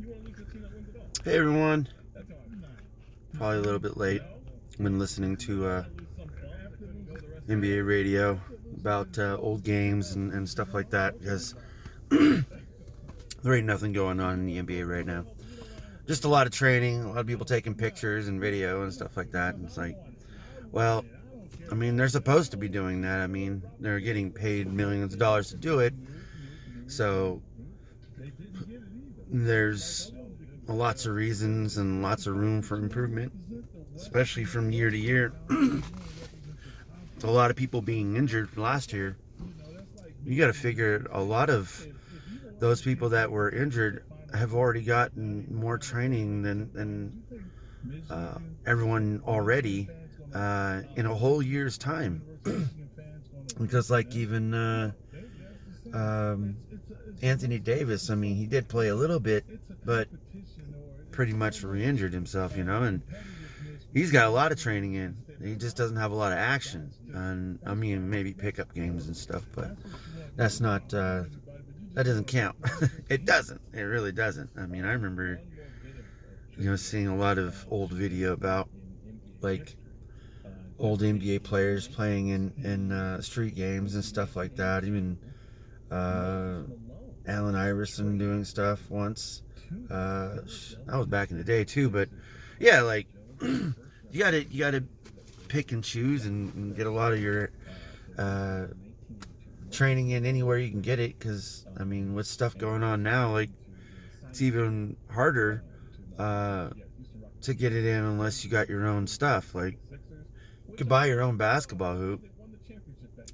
Hey everyone, probably a little bit late. I've been listening to NBA radio about old games and stuff like that because there ain't nothing going on in the NBA right now. Just a lot of training, a lot of people taking pictures and video and stuff like that. And it's like, well, I mean, they're supposed to be doing that. I mean, they're getting paid millions of dollars to do it. So there's lots of reasons and lots of room for improvement, especially from year to year. A lot of people being injured last year. You got to figure a lot of those people that were injured have already gotten more training than everyone already in a whole year's time. Because like even Anthony Davis, I mean, he did play a little bit, but pretty much re-injured himself, and he's got a lot of training in. He just doesn't have a lot of action. And I mean, maybe pickup games and stuff, but that's not, that doesn't count. It doesn't. It really doesn't. I mean, I remember, seeing a lot of old video about, like, old NBA players playing in street games and stuff like that. Even Allen Iverson doing stuff once. That was back in the day too, but yeah, like you gotta pick and choose and get a lot of your training in anywhere you can get it, because I mean, with stuff going on now, like it's even harder to get it in unless you got your own stuff. Like you could buy your own basketball hoop.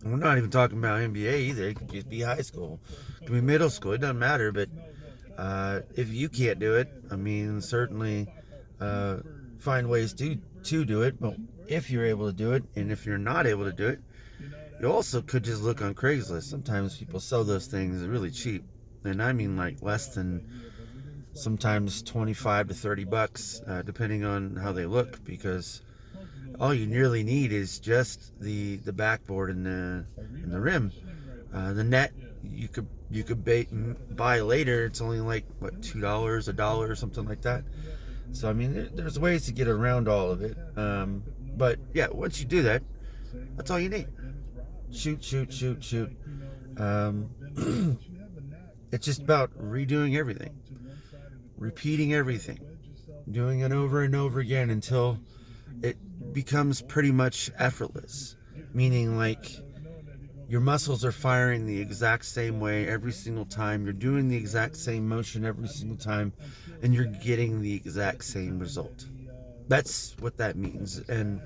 We're not even talking about NBA either. It could just be high school, it could be middle school, it doesn't matter. But if you can't do it, I mean, certainly find ways to do it. But if you're able to do it, and if you're not able to do it, you also could just look on Craigslist. Sometimes people sell those things really cheap, and I mean like less than sometimes $25 to $30, depending on how they look, because all you nearly need is just the backboard and the rim. The net you could buy later. It's only like what, $2, $1, something like that. So I mean, there's ways to get around all of it. But yeah, once you do that, that's all you need. Shoot. It's just about redoing everything, repeating everything, doing it over and over again until it becomes pretty much effortless. Meaning, like, your muscles are firing the exact same way every single time. You're doing the exact same motion every single time, and you're getting the exact same result. That's what that means. And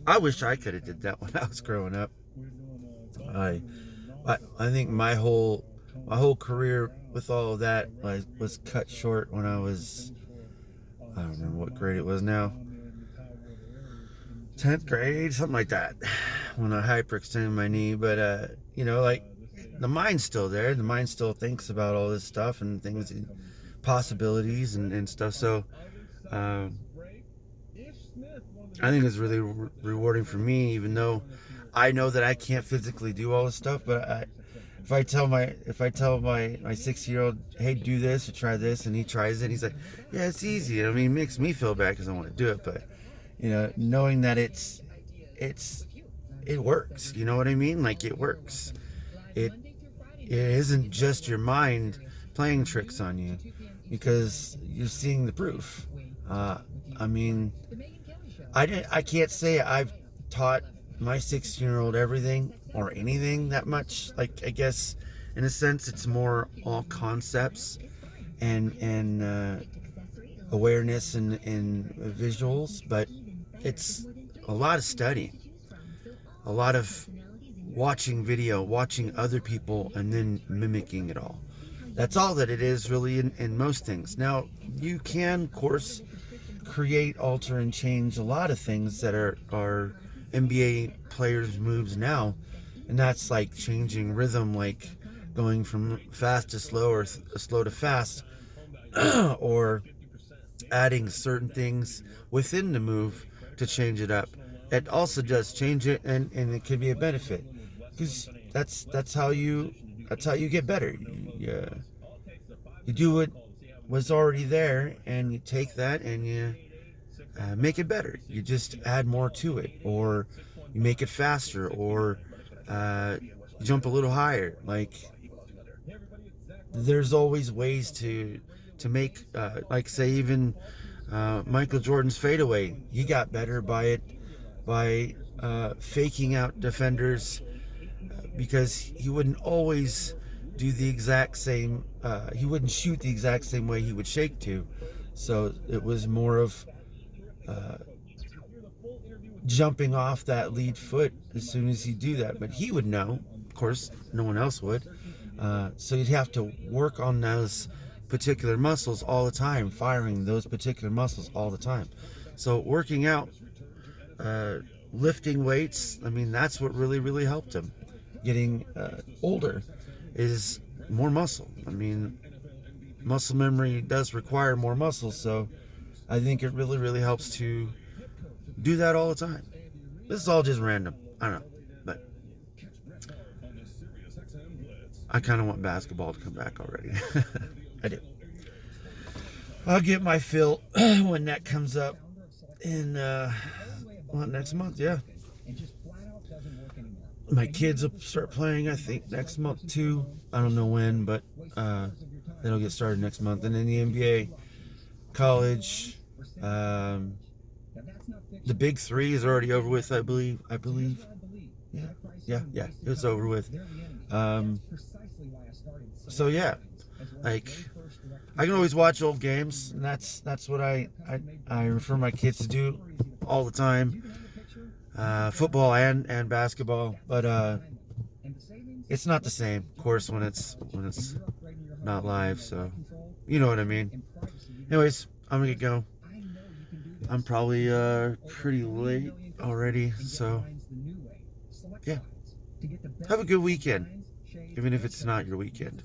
I wish I could have did that when I was growing up. I think my whole career with all of that was cut short when I was, I don't remember what grade it was now, 10th grade, something like that, when I hyperextended my knee. But like, the mind's still there. The mind still thinks about all this stuff and things, possibilities and stuff. So I think it's really rewarding for me, even though I know that I can't physically do all this stuff. But if I tell my 6-year-old, hey, do this or try this, and he tries it, he's like, yeah, it's easy. I mean, it makes me feel bad because I want to do it, but knowing that it works. You know what I mean? Like, it works. It isn't just your mind playing tricks on you, because you're seeing the proof. I mean, I can't say I've taught my 16-year-old everything or anything that much. Like, I guess in a sense it's more all concepts and awareness and visuals, but it's a lot of studying, a lot of watching video, watching other people, and then mimicking it all. That's all that it is, really, in most things. Now, you can, of course, create, alter, and change a lot of things that are NBA players' moves now, and that's like changing rhythm, like going from fast to slow or slow to fast, or adding certain things within the move to change it up. It also does change it, and it can be a benefit, because that's how you get better. You do it was already there, and you take that and you make it better. You just add more to it, or you make it faster, or you jump a little higher. Like, there's always ways to make, like, say, even Michael Jordan's fadeaway. He got better by faking out defenders, because he wouldn't always do the exact same. He wouldn't shoot the exact same way he would shake to. So it was more of jumping off that lead foot as soon as he'd do that. But he would know, of course, no one else would. So you'd have to work on those particular muscles all the time, firing those particular muscles all the time. So working out, lifting weights, I mean, that's what really, really helped him. Getting older is more muscle. I mean, muscle memory does require more muscle, so I think it really, really helps to do that all the time. This is all just random. I don't know, but I kind of want basketball to come back already. I do. I'll get my fill when that comes up in next month. Yeah, my kids will start playing, I think, next month too. I don't know when, but it'll get started next month. And then the NBA, college, the big three is already over with, I believe. Yeah, it's over with. So yeah, like, I can always watch old games, and that's what I refer my kids to do all the time. Football and basketball, but it's not the same, of course, when it's not live. So you know what I mean. Anyways, I'm gonna go. I'm probably pretty late already, so yeah. Have a good weekend, even if it's not your weekend.